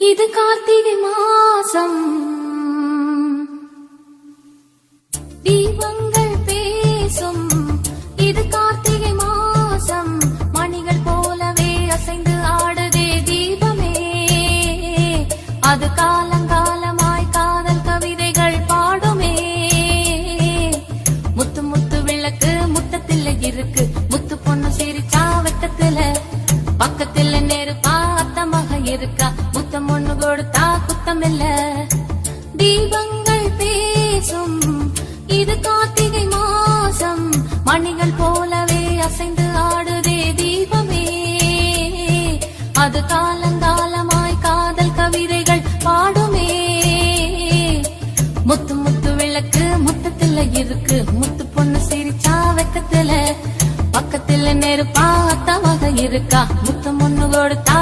இது கார்த்திகை மாசம் தீபங்கள் பேசும். இது கார்த்திகை மாசம் மணிகள் போலவே அசைந்து ஆடுதே தீபமே. அது காலங்காலமாய் காதல் கவிதைகள் பாடுமே. முத்து முத்து விளக்கு முத்தத்தில் இருக்கு. முத்து பொண்ணு சிரிச்சா வெக்கத்துல பக்கத்துல நெருப்பா அத்தமாக இருக்கா. முத்தம் ஒண்ணு கொடுத்தா குத்தமில்ல. தீபங்கள் பேசும். இது கார்த்திகை மாசம் மணிகள் போலவே அசைந்து ஆடுதே தீபமே. அது காலங்காலமாய் காதல் கவிதைகள் பாடுமே. முத்து முத்து விளக்கு முத்தத்துல இருக்கு. முத்து பொண்ணு சிரிச்சா வெக்கத்துல பக்கத்துல நெருப்பா அத்தமாக இருக்கா. முத்தம் ஒண்ணு கொடுத்தா